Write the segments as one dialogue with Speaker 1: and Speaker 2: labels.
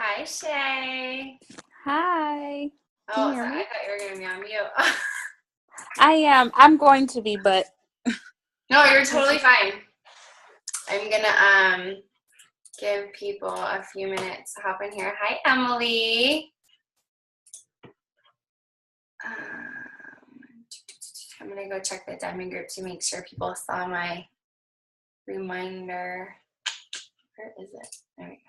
Speaker 1: Hi, Shay.
Speaker 2: Hi. Can you
Speaker 1: Oh,
Speaker 2: hear
Speaker 1: sorry. I
Speaker 2: me?
Speaker 1: thought you were going to be on mute.
Speaker 2: I am. I'm going to be, but
Speaker 1: No, you're totally fine. I'm going to give people a few minutes to hop in here. Hi, Emily. I'm going to go check the Diamond group to make sure people saw my reminder. Where is it? There we go.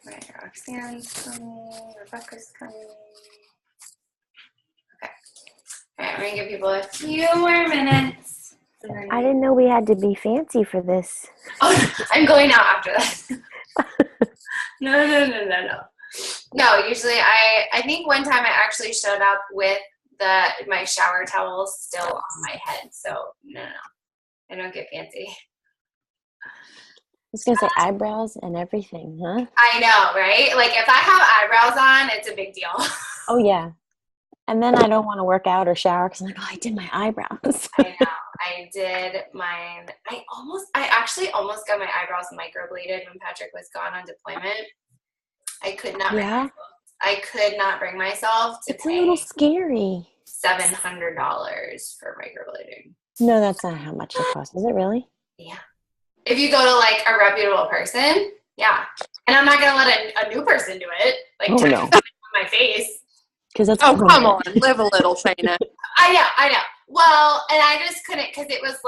Speaker 1: Right, Roxanne's coming. Rebecca's coming. Okay. All right, we're going to give people a few more minutes.
Speaker 3: I didn't know we had to be fancy for this.
Speaker 1: Oh, I'm going out after this. No. No, usually I think one time I actually showed up with my shower towels still on my head. So no. I don't get fancy.
Speaker 3: I was going to say eyebrows and everything, huh?
Speaker 1: I know, right? Like if I have eyebrows on, it's a big deal.
Speaker 3: Oh, yeah. And then I don't want to work out or shower because I'm like, oh, I did my eyebrows.
Speaker 1: I know. I did mine. I actually almost got my eyebrows microbladed when Patrick was gone on deployment. I could not.
Speaker 3: Yeah.
Speaker 1: I could not bring myself to
Speaker 3: It's a little scary.
Speaker 1: $700 for microblading.
Speaker 3: No, that's not how much it costs. Is it really?
Speaker 1: Yeah. If you go to like a reputable person, yeah. And I'm not gonna let a new person do it. Like
Speaker 3: no.
Speaker 1: on my face.
Speaker 3: Because that's
Speaker 2: come on, live a little, Shayna.
Speaker 1: I know. Well, and I just couldn't because it was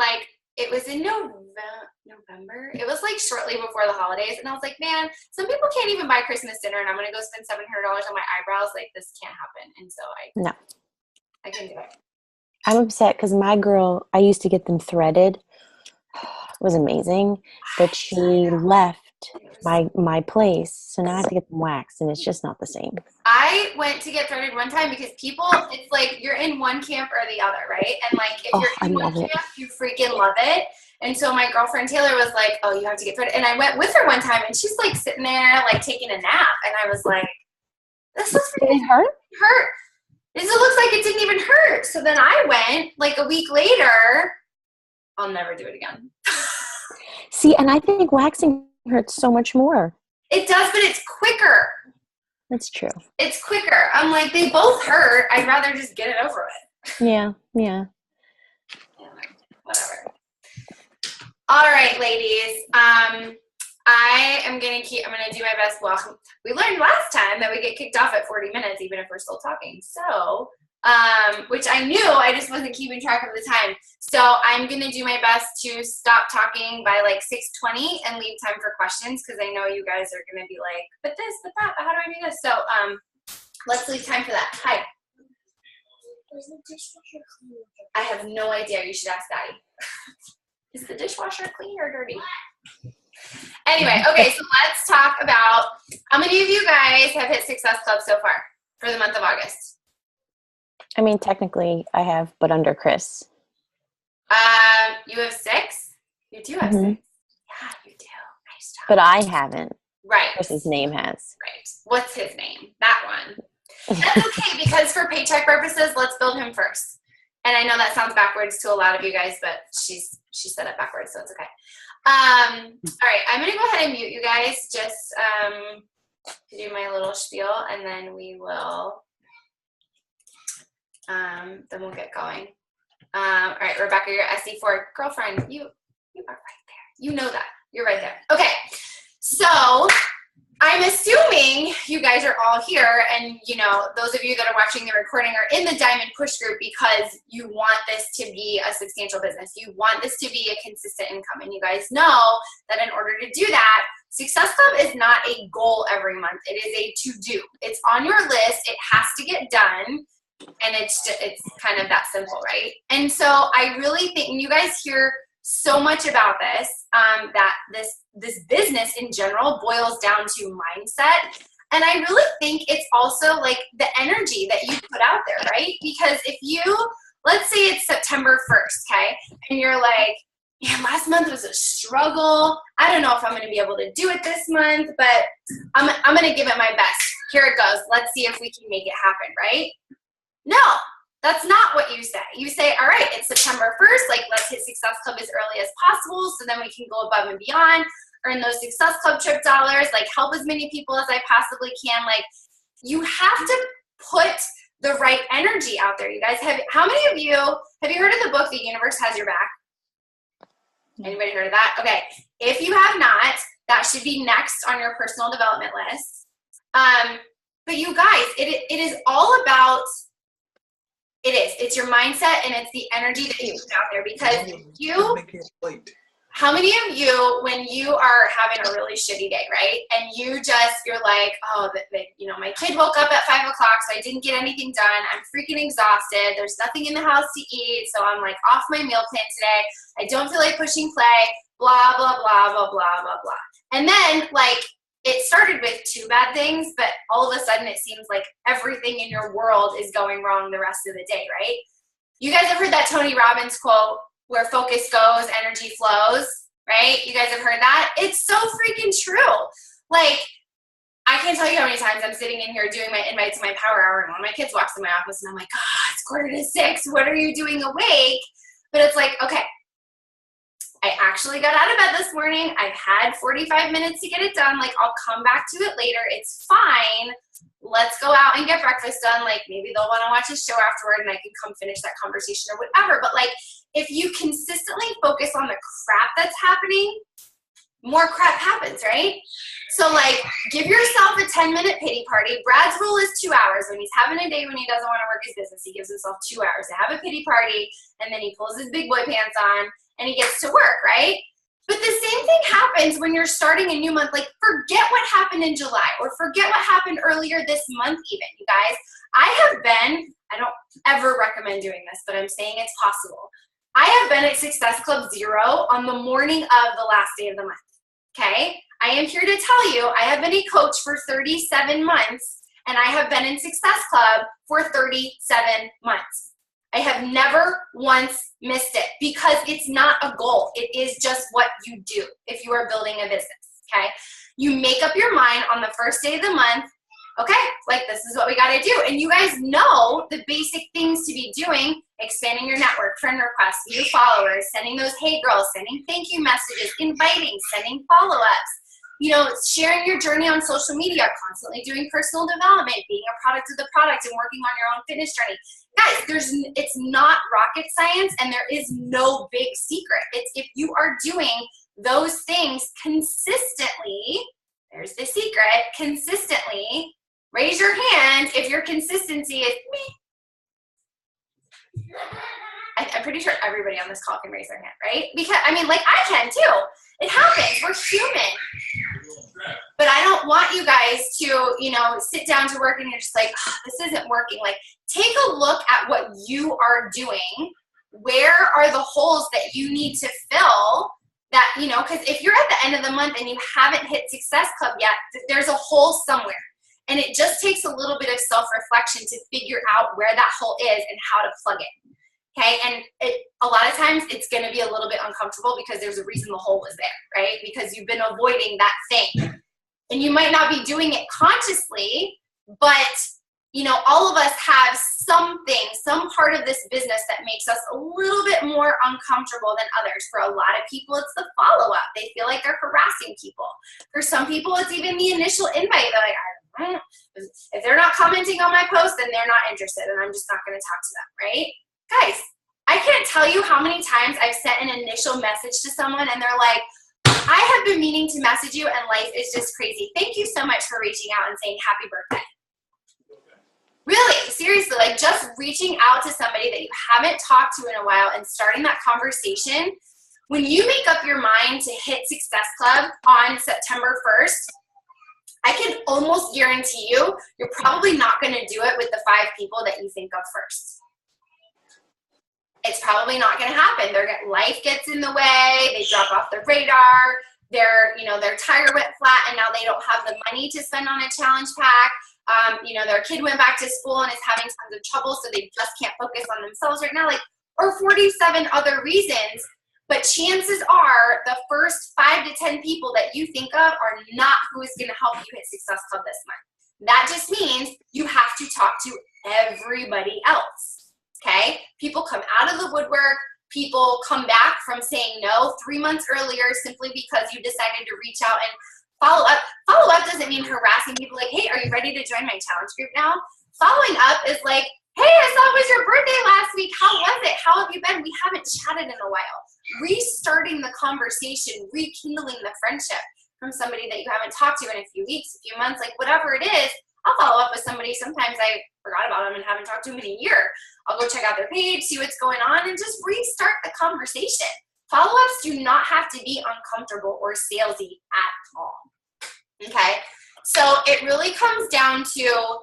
Speaker 1: in November. It was like shortly before the holidays, and I was like, man, some people can't even buy Christmas dinner, and I'm gonna go spend $700 on my eyebrows. Like this can't happen. And so I couldn't do it.
Speaker 3: I'm upset because my girl, I used to get them threaded. It was amazing, but she left my place, so now I have to get them waxed, and it's just not the same.
Speaker 1: I went to get threaded one time because it's like you're in one camp or the other, right? And like if you're in one camp, you freaking love it. And so my girlfriend Taylor was like, "Oh, you have to get threaded," and I went with her one time, and she's like sitting there like taking a nap, and I was like, "This looks
Speaker 3: Did it hurt?
Speaker 1: It looks like it didn't even hurt." So then I went like a week later. I'll never do it again.
Speaker 3: See, and I think waxing hurts so much more.
Speaker 1: It does, but it's quicker.
Speaker 3: That's true.
Speaker 1: It's quicker. I'm like, they both hurt. I'd rather just get it over with.
Speaker 3: Yeah.
Speaker 1: Whatever. All right, ladies. I'm gonna do my best. Well, we learned last time that we get kicked off at 40 minutes, even if we're still talking. So, which I knew, I just wasn't keeping track of the time. So I'm gonna do my best to stop talking by like 6:20 and leave time for questions because I know you guys are gonna be like, but this, but that, but how do I do this? So let's leave time for that. Hi. Is the dishwasher clean? I have no idea. You should ask Daddy. Is the dishwasher clean or dirty? Anyway, okay, so let's talk about how many of you guys have hit Success Club so far for the month of August?
Speaker 3: I mean, technically I have, but under Chris.
Speaker 1: You have 6? You do have 6. Yeah, you do. Nice job.
Speaker 3: But I haven't.
Speaker 1: Right.
Speaker 3: Chris's name has.
Speaker 1: Right. What's his name? That one. That's okay because for paycheck purposes, let's build him first. And I know that sounds backwards to a lot of you guys, but she said it backwards, so it's okay. All right, I'm going to go ahead and mute you guys just to do my little spiel, and then we will, then we'll get going. All right, Rebecca, your SE4 girlfriend, you are right there. You know that. You're right there. Okay, so I'm assuming you guys are all here, and those of you that are watching the recording are in the Diamond Push group because you want this to be a substantial business. You want this to be a consistent income, and you guys know that in order to do that, Success Club is not a goal every month. It is a to-do. It's on your list. It has to get done, and it's kind of that simple, right? And so I really think, and you guys hear so much about this, that this business in general boils down to mindset. And I really think it's also like the energy that you put out there, right? Because if let's say it's September 1st, okay? And you're like, man, last month was a struggle. I don't know if I'm going to be able to do it this month, but I'm going to give it my best. Here it goes. Let's see if we can make it happen, right? No, That's not what you say. You say, all right, it's September 1st. Like, let's hit Success Club as early as possible so then we can go above and beyond, earn those Success Club trip dollars, like help as many people as I possibly can. Like, you have to put the right energy out there. You guys how many of you, have you heard of the book, The Universe Has Your Back? Anybody heard of that? Okay. If you have not, that should be next on your personal development list. But you guys, it is all about, it's your mindset and it's the energy that you put out there, because how many of you, when you are having a really shitty day, right? And you're like, oh, my kid woke up at 5 o'clock, so I didn't get anything done. I'm freaking exhausted. There's nothing in the house to eat. So I'm like off my meal plan today. I don't feel like pushing play, blah, blah, blah, blah, blah, blah, blah. And then like, it started with 2 bad things, but all of a sudden it seems like everything in your world is going wrong the rest of the day, right? You guys have heard that Tony Robbins quote, where focus goes, energy flows, right? You guys have heard that? It's so freaking true. Like, I can't tell you how many times I'm sitting in here doing my Invites to My Power Hour, and one of my kids walks in my office and I'm like, it's 5:45. What are you doing awake? But it's like, okay, I actually got out of bed this morning. I've had 45 minutes to get it done. Like, I'll come back to it later. It's fine. Let's go out and get breakfast done. Like, maybe they'll want to watch a show afterward and I can come finish that conversation or whatever. But like, if you consistently focus on the crap that's happening, more crap happens, right? So like, give yourself a 10-minute pity party. Brad's rule is 2 hours. When he's having a day when he doesn't want to work his business, he gives himself 2 hours to have a pity party, and then he pulls his big boy pants on and he gets to work, right? But the same thing happens when you're starting a new month. Like, forget what happened in July, or forget what happened earlier this month even, you guys. I don't ever recommend doing this, but I'm saying it's possible. I have been at Success Club 0 on the morning of the last day of the month, okay? I am here to tell you, I have been a coach for 37 months, and I have been in Success Club for 37 months. I have never once missed it, because it's not a goal. It is just what you do if you are building a business, okay? You make up your mind on the first day of the month, okay, like this is what we got to do. And you guys know the basic things to be doing: expanding your network, friend requests, new followers, sending those hey girls, sending thank you messages, inviting, sending follow-ups, sharing your journey on social media, constantly doing personal development, being a product of the product, and working on your own fitness journey. Guys, it's not rocket science, and there is no big secret. It's if you are doing those things consistently, there's the secret, consistently. Raise your hand if your consistency is me. I'm pretty sure everybody on this call can raise their hand, right? Because, I can too. It happens. We're human. But I don't want you guys to, sit down to work and you're just like, this isn't working. Like, take a look at what you are doing. Where are the holes that you need to fill? That, because if you're at the end of the month and you haven't hit Success Club yet, there's a hole somewhere. And it just takes a little bit of self-reflection to figure out where that hole is and how to plug it. Okay, and a lot of times it's going to be a little bit uncomfortable because there's a reason the hole was there, right? Because you've been avoiding that thing. And you might not be doing it consciously, but, all of us have something, some part of this business that makes us a little bit more uncomfortable than others. For a lot of people, it's the follow-up. They feel like they're harassing people. For some people, it's even the initial invite. They're like, if they're not commenting on my post, then they're not interested, and I'm just not going to talk to them, right? Guys, I can't tell you how many times I've sent an initial message to someone and they're like, I have been meaning to message you and life is just crazy. Thank you so much for reaching out and saying happy birthday. Really, seriously, like just reaching out to somebody that you haven't talked to in a while and starting that conversation. When you make up your mind to hit Success Club on September 1st, I can almost guarantee you're probably not going to do it with the 5 people that you think of first. It's probably not going to happen. Life gets in the way. They drop off the radar. Their tire went flat, and now they don't have the money to spend on a challenge pack. Their kid went back to school and is having tons of trouble, so they just can't focus on themselves right now. Or 47 other reasons. But chances are the first 5 to 10 people that you think of are not who is going to help you hit Success Club this month. That just means you have to talk to everybody else. okay? People come out of the woodwork. People come back from saying no 3 months earlier simply because you decided to reach out and follow up. Follow up doesn't mean harassing people like, hey, are you ready to join my challenge group now? Following up is like, hey, I saw it was your birthday last week. How was it? How have you been? We haven't chatted in a while. Restarting the conversation, rekindling the friendship from somebody that you haven't talked to in a few weeks, a few months, like whatever it is. I'll follow up with somebody. Sometimes I forgot about them and haven't talked to them in a year. I'll go check out their page, see what's going on, and just restart the conversation. Follow-ups do not have to be uncomfortable or salesy at all. Okay? So it really comes down to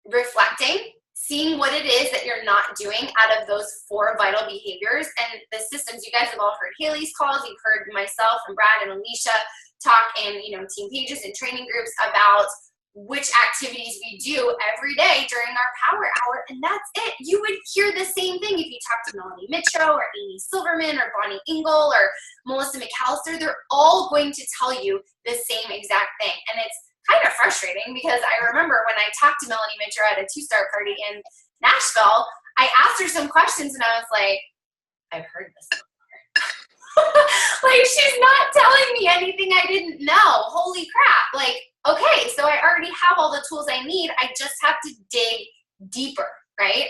Speaker 1: reflecting, seeing what it is that you're not doing out of those 4 vital behaviors and the systems. You guys have all heard Haley's calls. You've heard myself and Brad and Alicia talk in, team pages and training groups about which activities we do every day during our power hour, and that's it. You would hear the same thing if you talk to Melanie Mitro or Amy Silverman or Bonnie Engel or Melissa McAllister. They're all going to tell you the same exact thing, and it's kind of frustrating because I remember when I talked to Melanie Mitro at a 2-star party in Nashville, I asked her some questions and I was like, I've heard this before. Like, she's not telling me anything I didn't know. Holy crap. Like, okay, so I already have all the tools I need. I just have to dig deeper, right?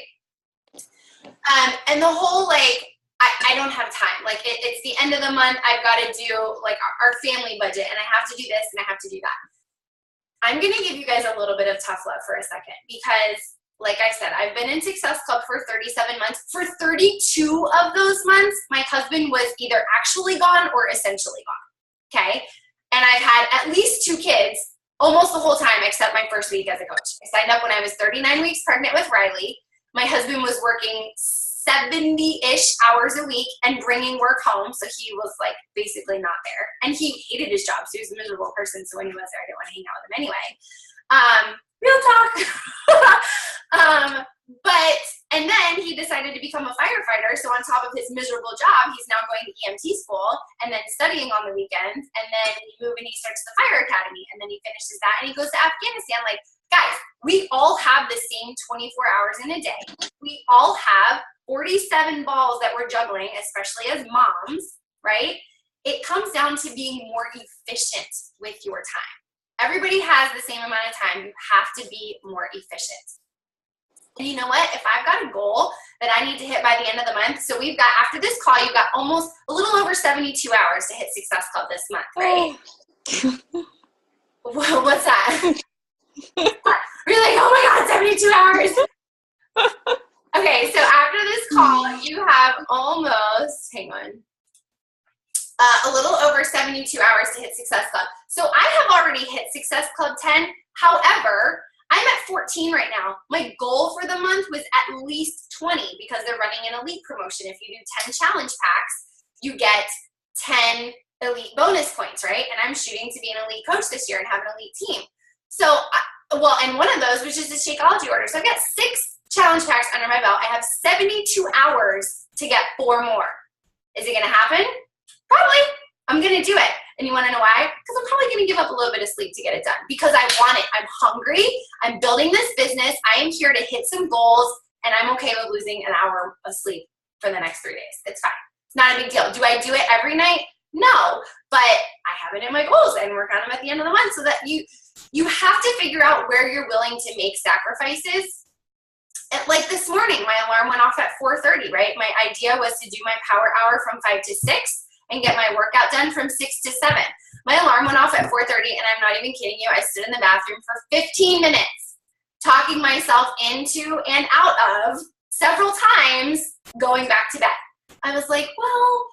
Speaker 1: And the whole, like, I don't have time. Like, it's the end of the month. I've got to do, like, our family budget, and I have to do this, and I have to do that. I'm going to give you guys a little bit of tough love for a second because, like I said, I've been in Success Club for 37 months. For 32 of those months, my husband was either actually gone or essentially gone, okay? And I've had at least 2 kids almost the whole time except my first week as a coach. I signed up when I was 39 weeks pregnant with Riley. My husband was working 70-ish hours a week and bringing work home, so he was like basically not there. And he hated his job, so he was a miserable person, so when he was there, I didn't want to hang out with him anyway. Real talk. And then he decided to become a firefighter, so on top of his miserable job, he's now going to EMT school and then studying on the weekends, and then he moved and he starts the fire academy, and then he finishes that and he goes to Afghanistan. Like, guys, we all have the same 24 hours in a day. We all have 47 balls that we're juggling, especially as moms, right? It comes down to being more efficient with your time. Everybody has the same amount of time. You have to be more efficient. And you know what? If I've got a goal that I need to hit by the end of the month, so we've got, after this call, you've got almost a little over 72 hours to hit Success Club this month, right? What's that? You're like, oh my God, 72 hours. Okay, so after this call, you have almost, hang on, a little over 72 hours to hit Success Club. So I have already hit Success Club 10. However, I'm at 14 right now. My goal for the month was at least 20 because they're running an elite promotion. If you do 10 challenge packs, you get 10 elite bonus points, right? And I'm shooting to be an elite coach this year and have an elite team. So, and one of those was just a Shakeology order. So I've got 6 challenge packs under my belt. I have 72 hours to get 4 more. Is it going to happen? Probably. I'm going to do it. And you want to know why? Because I'm probably going to give up a little bit of sleep to get it done. Because I want it. I'm hungry. I'm building this business. I am here to hit some goals. And I'm okay with losing an hour of sleep for the next 3 days. It's fine. It's not a big deal. Do I do it every night? No. But I have it in my goals and work on them at the end of the month so that you have to figure out where you're willing to make sacrifices. Like this morning, my alarm went off at 4:30, right? My idea was to do my power hour from 5 to 6 and get my workout done from 6 to 7. My alarm went off at 4:30, and I'm not even kidding you. I stood in the bathroom for 15 minutes, talking myself into and out of several times going back to bed. I was like, well,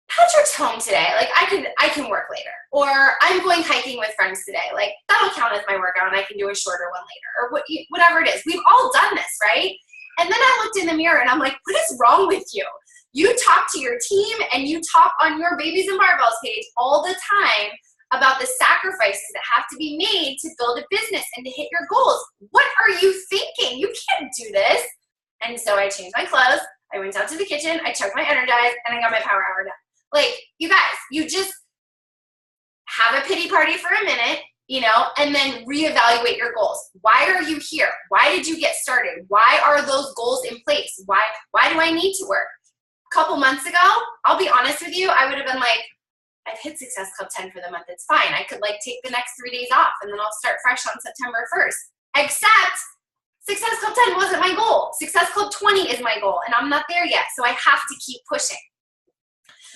Speaker 1: Patrick's home today. Like, I can work later. Or I'm going hiking with friends today. Like, that'll count as my workout, and I can do a shorter one later. Or whatever it is. We've all done this, right? And then I looked in the mirror, and I'm like, what is wrong with you? You talk to your team, and you talk on your Babies and Barbells page all the time about the sacrifices that have to be made to build a business and to hit your goals. What are you thinking? You can't do this. And so I changed my clothes. I went out to the kitchen. I checked my Energize, and I got my power hour done. Like, you guys, you just have a pity party for a minute. and then reevaluate your goals. Why are you here? Why did you get started? Why are those goals in place? Why do I need to work? A couple months ago, I'll be honest with you, I would have been like, I've hit Success Club 10 for the month. It's fine. I could take the next 3 days off and then I'll start fresh on September 1st. Except Success Club 10 wasn't my goal. Success Club 20 is my goal and I'm not there yet. So I have to keep pushing.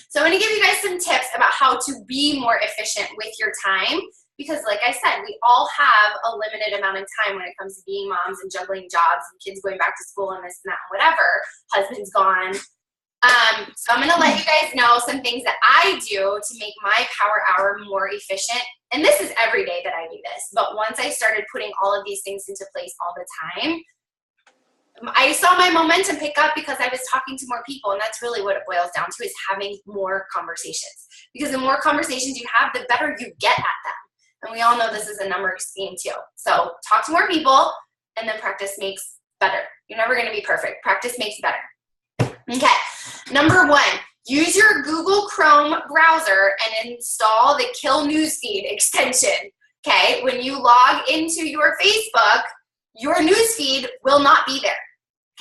Speaker 1: So I'm going to give you guys some tips about how to be more efficient with your time because like I said, we all have a limited amount of time when it comes to being moms and juggling jobs and kids going back to school and this and that and whatever. Husband's gone. So I'm going to let you guys know some things that I do to make my power hour more efficient. And this is every day that I do this. But once I started putting all of these things into place all the time, I saw my momentum pick up because I was talking to more people. And that's really what it boils down to is having more conversations. Because the more conversations you have, the better you get at them. And we all know this is a numbers game too. So talk to more people and then practice makes better. You're never going to be perfect. Practice makes better. Okay, number 1, use your Google Chrome browser and install the Kill Newsfeed extension. Okay, when you log into your Facebook, your newsfeed will not be there.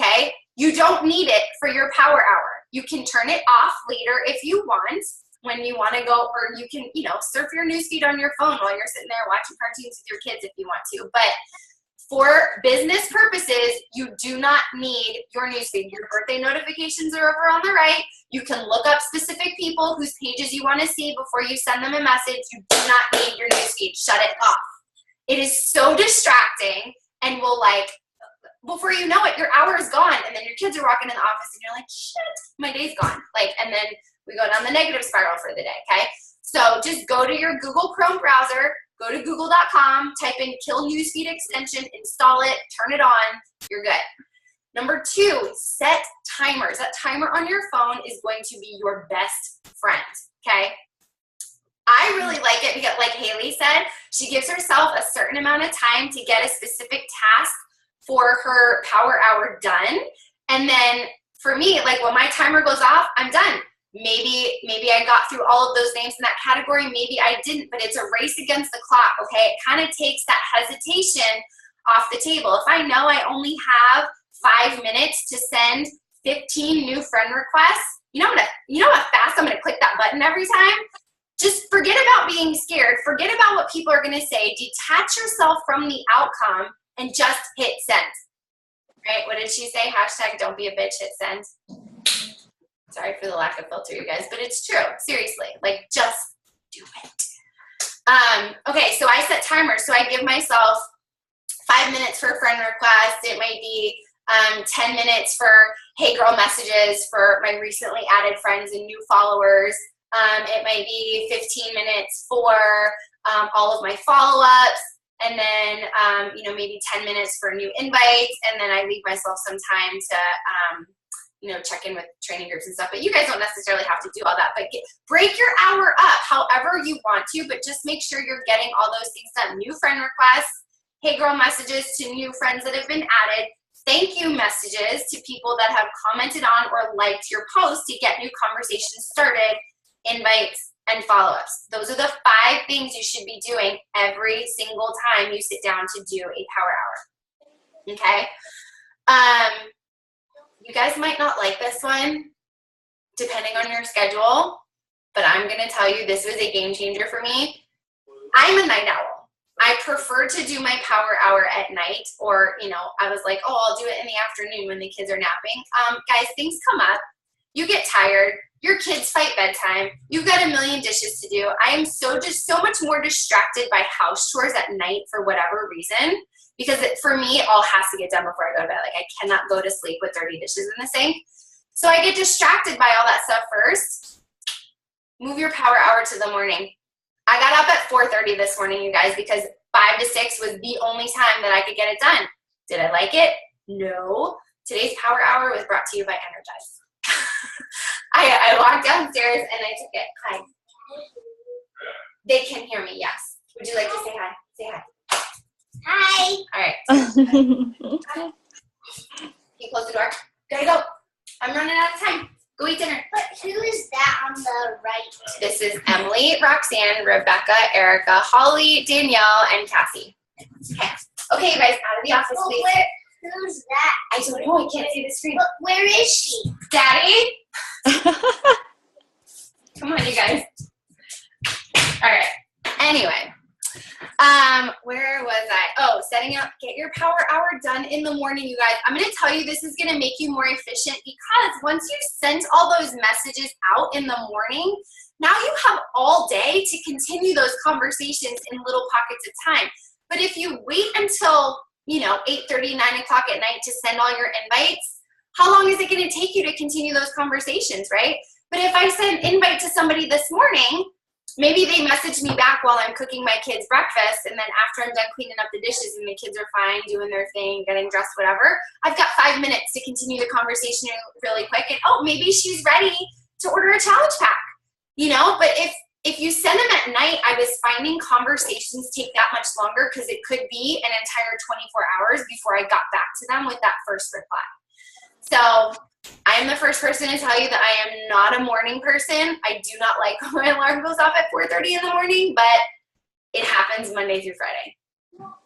Speaker 1: Okay, you don't need it for your power hour. You can turn it off later if you want, when you want to go, or you can, surf your newsfeed on your phone while you're sitting there watching cartoons with your kids if you want to. But for business purposes, you do not need your newsfeed. Your birthday notifications are over on the right. You can look up specific people whose pages you want to see before you send them a message. You do not need your newsfeed. Shut it off. It is so distracting and will before you know it, your hour is gone and then your kids are walking in the office and you're like, shit, my day's gone. And then we go down the negative spiral for the day, okay? So just go to your Google Chrome browser, go to google.com, type in Kill Newsfeed extension, install it, turn it on, you're good. Number 2, set timers. That timer on your phone is going to be your best friend, okay? I really like it because, like Haley said, she gives herself a certain amount of time to get a specific task for her power hour done. And then for me, when my timer goes off, I'm done. Maybe I got through all of those names in that category. Maybe I didn't, but it's a race against the clock, okay? It kind of takes that hesitation off the table. If I know I only have 5 minutes to send 15 new friend requests, you know how fast I'm going to click that button every time? Just forget about being scared. Forget about what people are going to say. Detach yourself from the outcome and just hit send. Right? What did she say? Hashtag don't be a bitch, hit send. Sorry for the lack of filter, you guys, but it's true. Seriously, just do it. Okay, so I set timers. So I give myself 5 minutes for friend requests. It might be 10 minutes for hey girl messages for my recently added friends and new followers. It might be 15 minutes for all of my follow-ups. And then, maybe 10 minutes for new invites. And then I leave myself some time to, check in with training groups and stuff. But you guys don't necessarily have to do all that. But break your hour up however you want to, but just make sure you're getting all those things done. New friend requests, hey girl messages to new friends that have been added, thank you messages to people that have commented on or liked your post to get new conversations started, invites, and follow-ups. Those are the 5 things you should be doing every single time you sit down to do a power hour. Okay? You guys might not like this one, depending on your schedule, but I'm going to tell you this was a game changer for me. I'm a night owl. I prefer to do my power hour at night, or, I was like, oh, I'll do it in the afternoon when the kids are napping. Guys, things come up. You get tired. Your kids fight bedtime. You've got a million dishes to do. I am so much more distracted by house chores at night for whatever reason, because for me, it all has to get done before I go to bed. I cannot go to sleep with dirty dishes in the sink. So I get distracted by all that stuff first. Move your power hour to the morning. I got up at 4:30 this morning, you guys, because 5 to 6 was the only time that I could get it done. Did I like it? No. Today's power hour was brought to you by Energize. I walked downstairs and I took it. Hi. They can hear me, yes. Would you like to say hi? Say hi. Hi. All right. Can you close the door? Gotta go. I'm running out of time. Go eat dinner.
Speaker 4: But who is that on the right?
Speaker 1: This is Emily, Roxanne, Rebecca, Erica, Holly, Danielle, and Cassie. Okay, you guys, out of the office,
Speaker 4: Well,
Speaker 1: please.
Speaker 4: who's that?
Speaker 1: I don't know. I can't see the screen.
Speaker 4: But where is she?
Speaker 1: Daddy? Come on, you guys. All right. Anyway, where was I? Oh, setting up, get your power hour done in the morning, you guys. I'm going to tell you this is going to make you more efficient because once you send all those messages out in the morning, now you have all day to continue those conversations in little pockets of time. But if you wait until, 8:30, 9 o'clock at night to send all your invites, how long is it going to take you to continue those conversations, right? But if I send an invite to somebody this morning, maybe they message me back while I'm cooking my kids breakfast, and then after I'm done cleaning up the dishes and the kids are fine, doing their thing, getting dressed, whatever, I've got 5 minutes to continue the conversation really quick, and maybe she's ready to order a challenge pack, But if you send them at night, I was finding conversations take that much longer because it could be an entire 24 hours before I got back to them with that first reply. So I am the first person to tell you that I am not a morning person. I do not like when my alarm goes off at 4:30 in the morning, but it happens Monday through Friday.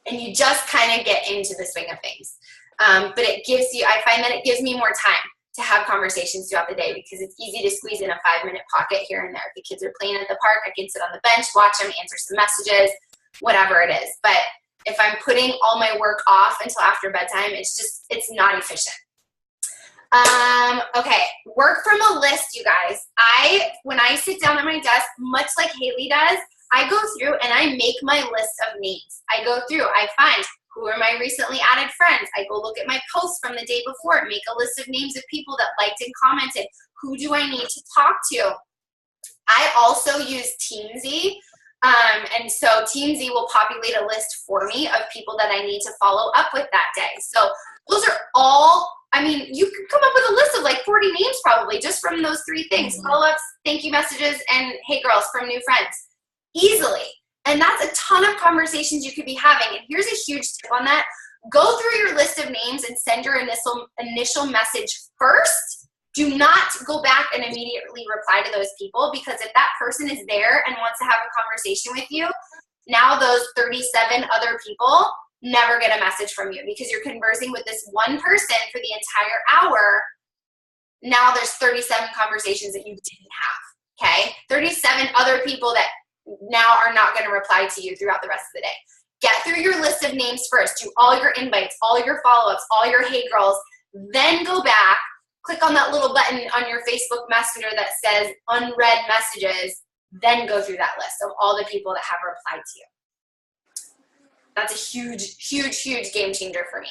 Speaker 1: And you just kind of get into the swing of things. But I find that it gives me more time to have conversations throughout the day because it's easy to squeeze in a 5-minute pocket here and there. If the kids are playing at the park, I can sit on the bench, watch them, answer some messages, whatever it is. But if I'm putting all my work off until after bedtime, it's not efficient. Okay, work from a list, you guys. When I sit down at my desk, much like Haley does, I go through and I make my list of names. I go through, I find who are my recently added friends. I go look at my posts from the day before, make a list of names of people that liked and commented. Who do I need to talk to? I also use Teamsy. And so Teamsy will populate a list for me of people that I need to follow up with that day. So those are all, you could come up with a list of like 40 names probably just from those 3 things. Mm-hmm. Follow-ups, thank you messages, and hey girls from new friends. Easily. And that's a ton of conversations you could be having. And here's a huge tip on that. Go through your list of names and send your initial message first. Do not go back and immediately reply to those people because if that person is there and wants to have a conversation with you, now those 37 other people never get a message from you because you're conversing with this one person for the entire hour. Now there's 37 conversations that you didn't have, okay? 37 other people that now are not going to reply to you throughout the rest of the day. Get through your list of names first. Do all your invites, all your follow-ups, all your hey girls. Then go back, click on that little button on your Facebook Messenger that says unread messages. Then go through that list of all the people that have replied to you. That's a huge, huge, huge game changer for me.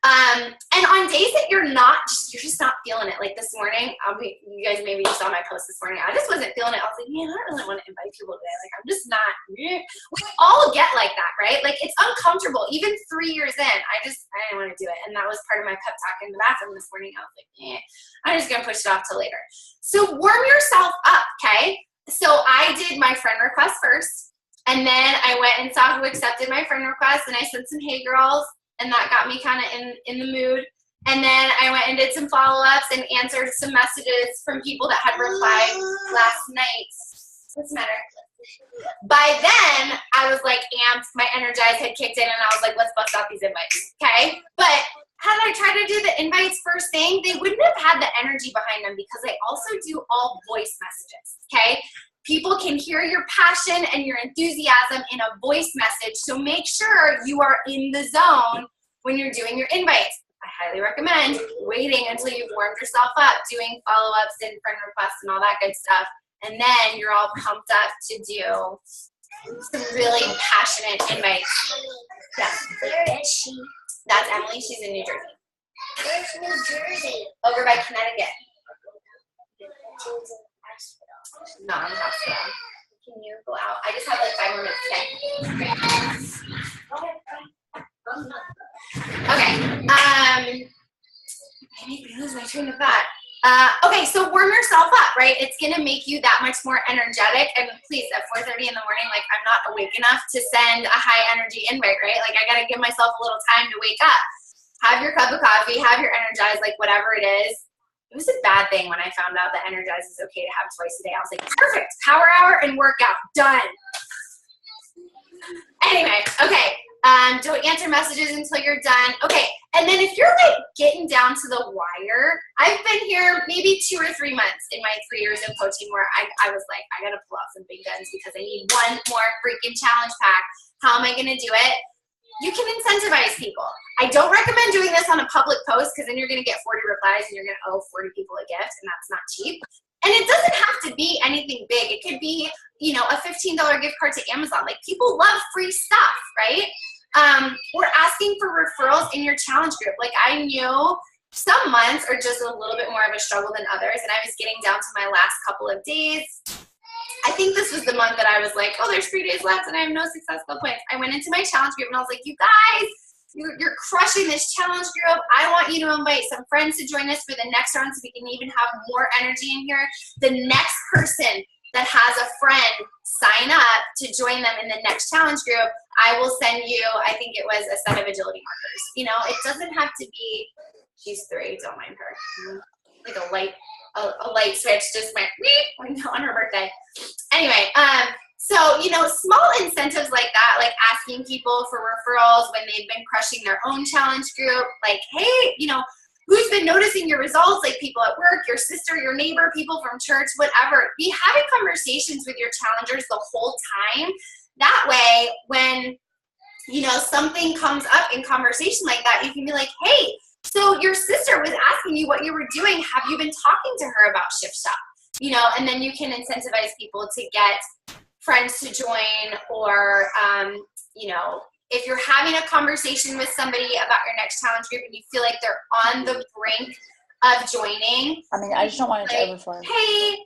Speaker 1: And on days that you're just not feeling it, like this morning, you guys maybe saw my post this morning. I just wasn't feeling it. I was like, man, I don't really want to invite people today. Like, I'm just not. We all get like that, right? Like, it's uncomfortable. Even 3 years in, I didn't want to do it. And that was part of my pep talk in the bathroom this morning. I was like, I'm just going to push it off till later. So warm yourself up, okay? So I did my friend request first. And then I went and saw who accepted my friend request. And I sent some hey girls. And that got me kind of in the mood. And then I went and did some follow-ups and answered some messages from people that had replied last night. What's the matter? By then, I was like amped. My Energize had kicked in, and I was like, let's bust out these invites, okay? But had I tried to do the invites first thing, they wouldn't have had the energy behind them because I also do all voice messages, okay? People can hear your passion and your enthusiasm in a voice message, so make sure you are in the zone when you're doing your invites. I highly recommend waiting until you've warmed yourself up, doing follow-ups and friend requests and all that good stuff, and then you're all pumped up to do some really passionate invites. Yeah.
Speaker 4: Where is she?
Speaker 1: That's Emily. She's in New Jersey.
Speaker 4: Where's New Jersey?
Speaker 1: Over by Connecticut. Not in the hospital. Can you go out? I just have like 5 more minutes, okay? Okay. I made me lose my train of thought. Okay, so warm yourself up, right? It's gonna make you that much more energetic. And please, at 4:30 in the morning, like I'm not awake enough to send a high energy invite, right? Like I gotta give myself a little time to wake up. Have your cup of coffee, have your Energize, like whatever it is. it was a bad thing when I found out that Energize is okay to have twice a day. I was like, perfect, power hour and workout, done. Anyway, okay. Don't answer messages until you're done. Okay, and then if you're like getting down to the wire, I've been here maybe 2 or 3 months in my 3 years of coaching where I was like, I gotta pull out some big guns because I need one more freaking challenge pack. How am I gonna do it? You can incentivize people. I don't recommend doing this on a public post because then you're gonna get 40 replies and you're gonna owe 40 people a gift, and that's not cheap. And it doesn't have to be anything big. It could be, you know, a $15 gift card to Amazon. Like, people love free stuff, right? We're asking for referrals in your challenge group. Like, I knew some months are just a little bit more of a struggle than others, and I was getting down to my last couple of days. I think this was the month that I was like, oh, there's 3 days left and I have no successful points. I went into my challenge group and I was like, you guys, you're crushing this challenge group. I want you to invite some friends to join us for the next round so we can even have more energy in here. The next person that has a friend sign up to join them in the next challenge group, I will send you, I think it was a set of agility markers. You know, it doesn't have to be, she's 3, don't mind her. Like a light switch just went on her birthday. Anyway, so, you know, small incentives like that, like asking people for referrals when they've been crushing their own challenge group, like, hey, you know, who's been noticing your results? Like, people at work, your sister, your neighbor, people from church, whatever. Be having conversations with your challengers the whole time. That way, when, you know, something comes up in conversation like that, you can be like, hey, so your sister was asking you what you were doing. Have you been talking to her about Shift Shop? You know, and then you can incentivize people to get friends to join, or, you know, if you're having a conversation with somebody about your next challenge group and you feel like they're on the brink of joining.
Speaker 5: I mean, I just don't want it to
Speaker 1: like,
Speaker 5: overflow.
Speaker 1: Hey,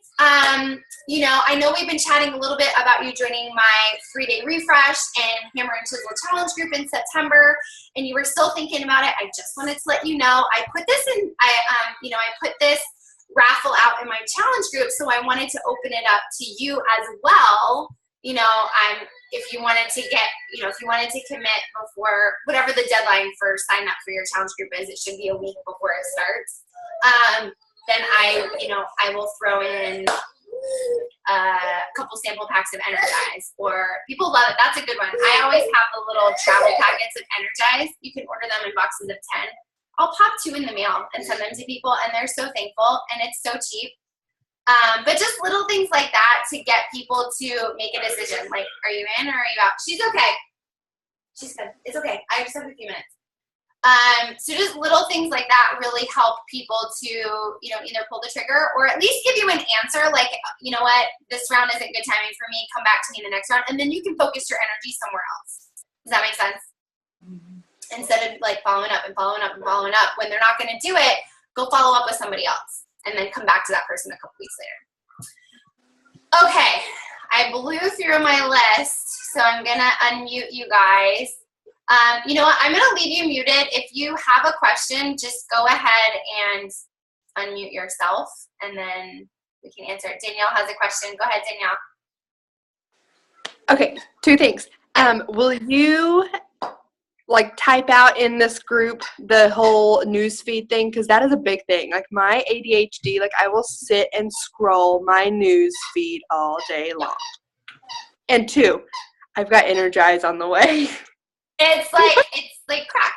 Speaker 1: you know, I know we've been chatting a little bit about you joining my 3-day refresh and Hammer and Chisel challenge group in September, and you were still thinking about it. I just wanted to let you know I put this in. You know, I put this raffle out in my challenge group, so I wanted to open it up to you as well. You know, if you wanted to get, you know, if you wanted to commit before whatever the deadline for sign up for your challenge group is, it should be a week before it starts. Then I will throw in a couple sample packs of Energize, or people love it. That's a good one. I always have the little travel packets of Energize. You can order them in boxes of 10. I'll pop 2 in the mail and send them to people, and they're so thankful, and it's so cheap. But just little things like that to get people to make a decision. Like, are you in or are you out? She's okay. She said, it's okay. I just have a few minutes. So just little things like that really help people to, you know, either pull the trigger or at least give you an answer. Like, you know what, this round isn't good timing for me. Come back to me in the next round. And then you can focus your energy somewhere else. Does that make sense? Mm-hmm. Instead of like following up and following up and following up. When they're not going to do it, go follow up with somebody else and then come back to that person a couple weeks later. Okay, I blew through my list, so I'm going to unmute you guys. You know what, I'm going to leave you muted. If you have a question, just go ahead and unmute yourself, and then we can answer it. Danielle has a question. Go ahead, Danielle.
Speaker 6: Okay, 2 things. Will you like type out in this group the whole newsfeed thing? Because that is a big thing. Like my ADHD, like I will sit and scroll my news feed all day long. And 2, I've got Energize on the way.
Speaker 1: It's like crack,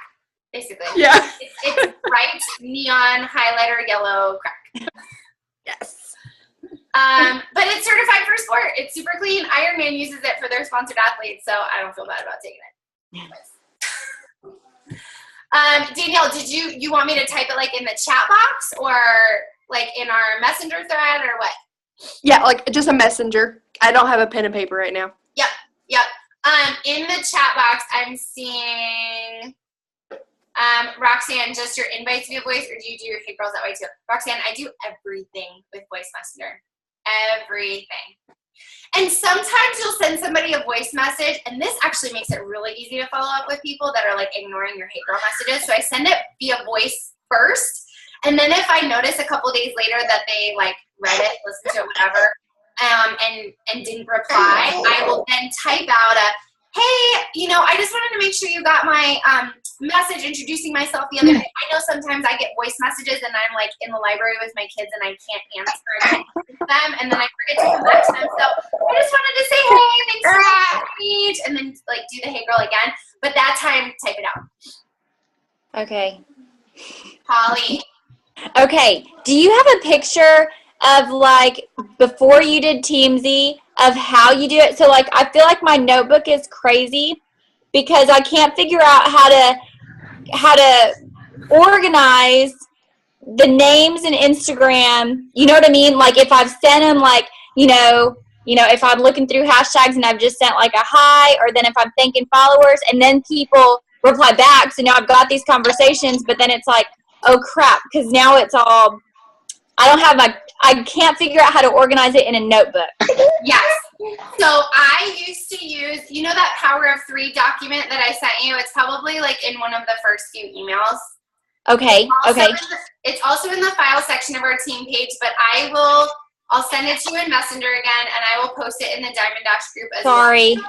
Speaker 1: basically.
Speaker 6: Yeah.
Speaker 1: It's bright neon highlighter yellow crack.
Speaker 6: Yes.
Speaker 1: But it's certified for sport. It's super clean. Ironman uses it for their sponsored athletes, so I don't feel bad about taking it. Danielle, did you want me to type it like in the chat box or like in our messenger thread or what?
Speaker 6: Yeah, like just a messenger. I don't have a pen and paper right now.
Speaker 1: Yep. In the chat box, I'm seeing Roxanne, just your invites via voice, or do you do your Hey Girls that way too? Roxanne, I do everything with voice messenger. Everything. And sometimes you'll send somebody a voice message, and this actually makes it really easy to follow up with people that are like ignoring your Hey Girl messages. So I send it via voice first, and then if I notice a couple days later that they like read it, listened to it, whatever, and didn't reply, I will then type out a, hey, you know, I just wanted to make sure you got my message introducing myself the other day. I know sometimes I get voice messages and I'm like in the library with my kids and I can't answer them, and then I forget to come back to them. So I just wanted to say, hey, thanks for the page, and then like do the hey girl again. But that time, type it out.
Speaker 5: Okay.
Speaker 1: Holly.
Speaker 5: Okay. Do you have a picture of like before you did Teamsy of how you do it? So like I feel like my notebook is crazy because I can't figure out how to organize the names in Instagram. You know what I mean? Like if I've sent them like, if I'm looking through hashtags and I've just sent like a hi, or then if I'm thanking followers and then people reply back. So now I've got these conversations, but then it's like, oh crap, because now it's all, I can't figure out how to organize it in a notebook.
Speaker 1: Yes. So I used to use, that Power of 3 document that I sent you? It's probably like in one of the first few emails.
Speaker 5: Okay. Okay.
Speaker 1: It's also in the file section of our team page, but I'll send it to you in Messenger again, and I will post it in the Diamond Dash group as
Speaker 5: Sorry.
Speaker 1: well.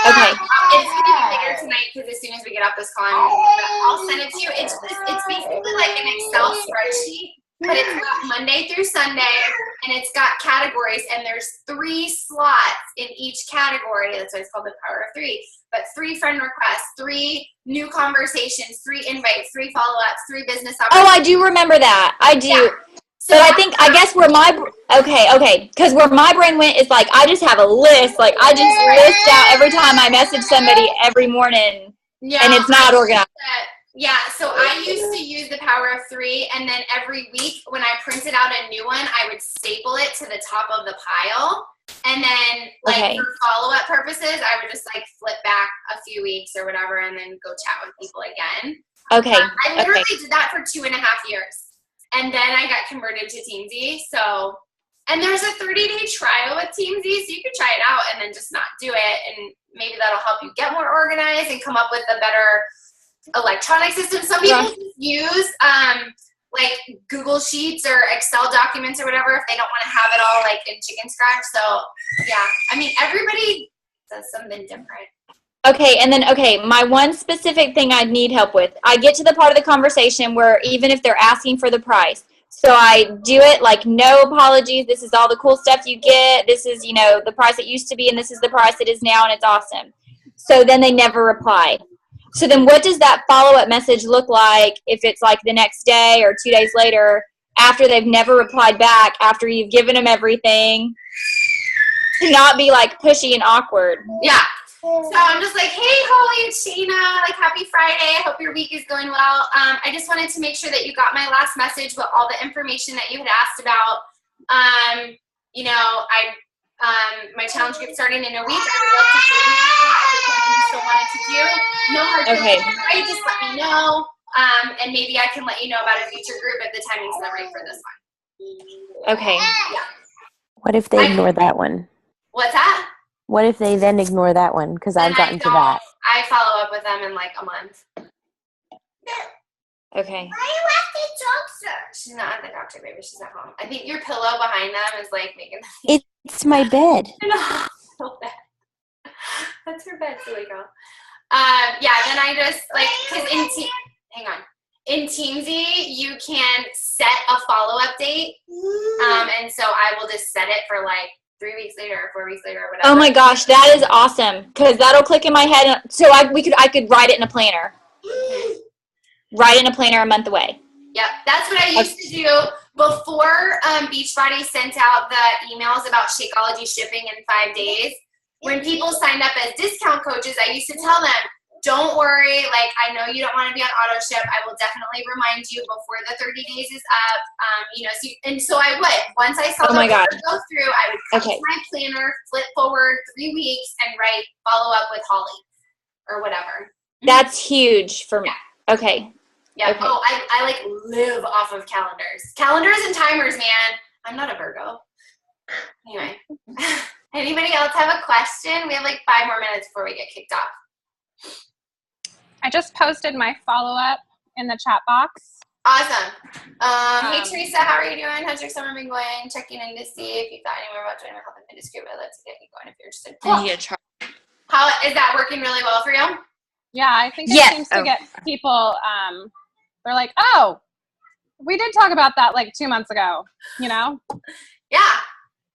Speaker 5: Okay.
Speaker 1: It's going to be bigger tonight because as soon as we get off this call, I'll send it to you. It's basically like an Excel spreadsheet, but it's got Monday through Sunday, and it's got categories, and there's 3 slots in each category. That's why it's called the Power of 3. But 3 friend requests, 3 new conversations, 3 invites, 3 follow-ups, 3 business opportunities.
Speaker 5: Oh, I do remember that. I do.
Speaker 1: Yeah. So
Speaker 5: but I guess where because where my brain went is like, I just have a list. Like I just list out every time I message somebody every morning, and it's not organized.
Speaker 1: Yeah, so I used to use the Power of 3, and then every week when I printed out a new one, I would staple it to the top of the pile. And then, for follow-up purposes, I would just, flip back a few weeks or whatever and then go chat with people again.
Speaker 5: Okay.
Speaker 1: I literally did that for 2.5 years. And then I got converted to Teamsy. So, and there's a 30-day trial with Teamsy, so you could try it out and then just not do it. And maybe that'll help you get more organized and come up with a better electronic system. Some people use Google Sheets or Excel documents or whatever if they don't want to have it all in chicken scratch. So yeah, I mean everybody does something different.
Speaker 5: Okay, and then my one specific thing I need help with. I get to the part of the conversation where even if they're asking for the price, so I do it no apologies. This is all the cool stuff you get. This is the price it used to be, and this is the price it is now, and it's awesome. So then they never reply. So then what does that follow-up message look like if it's the next day or 2 days later after they've never replied back, after you've given them everything, to not be pushy and awkward?
Speaker 1: Yeah. So I'm just hey, Holly, it's Shayna. Happy Friday. I hope your week is going well. I just wanted to make sure that you got my last message with all the information that you had asked about. My challenge gets starting in a week. I would love to show you if you still wanted to do. No hard feelings, right? Just let me know. And maybe I can let you know about a future group if the timing's not right for this one.
Speaker 5: Okay.
Speaker 1: Yeah.
Speaker 3: What if they ignore that one?
Speaker 1: What's that?
Speaker 3: What if they then ignore that one? Because I've gotten to that.
Speaker 1: I follow up with them in a month.
Speaker 5: Okay.
Speaker 4: Why are you at the doctor?
Speaker 1: She's not at the doctor, baby. She's at home. I think your pillow behind them is making them.
Speaker 3: It's my bed.
Speaker 1: That's her bed, silly girl. Yeah, then I just because hang on. In Teamsy, you can set a follow-up date. And so I will just set it for 3 weeks later or 4 weeks later or whatever.
Speaker 5: Oh my gosh, that is awesome. Because that'll click in my head. So I could write it in a planner. Write it in a planner a month away.
Speaker 1: Yep, that's what I used to do before Beachbody sent out the emails about Shakeology shipping in 5 days. When people signed up as discount coaches, I used to tell them, don't worry, I know you don't want to be on auto ship. I will definitely remind you before the 30 days is up. So I would. Once I saw the order go through, I would cut my planner, flip forward 3 weeks, and write follow up with Holly or whatever.
Speaker 5: That's huge for me.
Speaker 1: Yeah.
Speaker 5: Okay.
Speaker 1: Yeah.
Speaker 5: Okay.
Speaker 1: Oh, I live off of calendars. Calendars and timers, man. I'm not a Virgo. Anyway. Anybody else have a question? We have 5 more minutes before we get kicked off.
Speaker 7: I just posted my follow-up in the chat box.
Speaker 1: Awesome. Hey, Teresa, how are you doing? How's your summer been going? Checking in to see if you thought any more about joining the health and fitness group. Let's get you going if you're interested. Cool. How is that working really well for you?
Speaker 7: Yeah, I think it
Speaker 5: Yes.
Speaker 7: seems to get people, they're like, oh, we did talk about that like 2 months ago, you know?
Speaker 1: Yeah.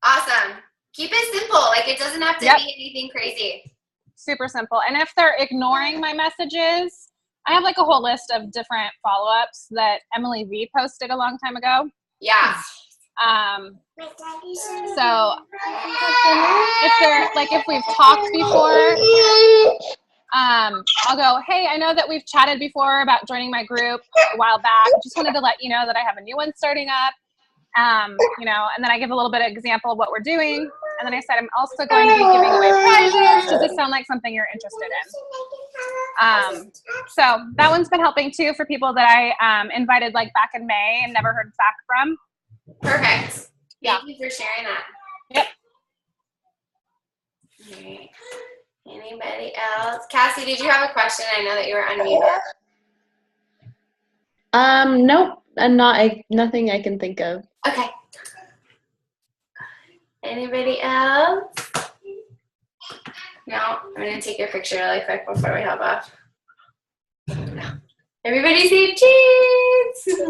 Speaker 1: Awesome. Keep it simple. Like, it doesn't have to
Speaker 7: Yep.
Speaker 1: be anything crazy.
Speaker 7: Super simple. And if they're ignoring my messages, I have like a whole list of different follow-ups that Emily V posted a long time ago.
Speaker 1: Yeah.
Speaker 7: So if they're like, if we've talked before, I'll go, hey, I know that we've chatted before about joining my group a while back. Just wanted to let you know that I have a new one starting up. You know, and then I give a little bit of example of what we're doing. And then I said, I'm also going to be giving away prizes. Does this sound like something you're interested in? So that one's been helping too for people that I invited like back in May and never heard back from.
Speaker 1: Perfect.
Speaker 7: Yeah.
Speaker 1: Thank you for sharing that.
Speaker 7: Yep.
Speaker 1: All right. Anybody else? Cassie, did you have a question? I know that you were unmuted.
Speaker 8: Nope, and nothing I can think of.
Speaker 1: Okay. Anybody else? No? I'm going to take your picture really quick before we hop off. No. Everybody say cheese!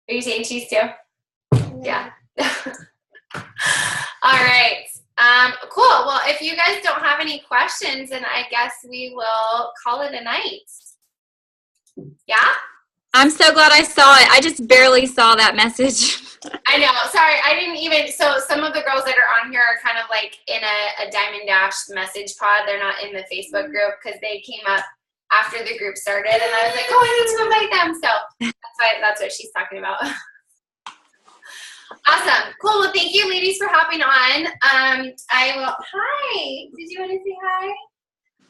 Speaker 1: Are you saying cheese too? Yeah. All right. Cool. Well, if you guys don't have any questions, then I guess we will call it a night. Yeah?
Speaker 5: I'm so glad I saw it. I just barely saw that message.
Speaker 1: I know. Sorry, I didn't even. So some of the girls that are on here are kind of like in a Diamond Dash message pod. They're not in the Facebook group because they came up after the group started, and I was like, oh, I need to invite them. So that's what she's talking about. Awesome. Cool. Well, thank you, ladies, for hopping on. I will. Hi. Did you want to say hi?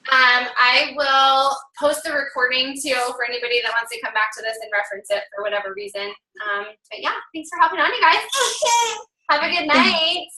Speaker 1: I will post the recording too for anybody that wants to come back to this and reference it for whatever reason. But yeah, thanks for hopping on, you guys. Have a good night.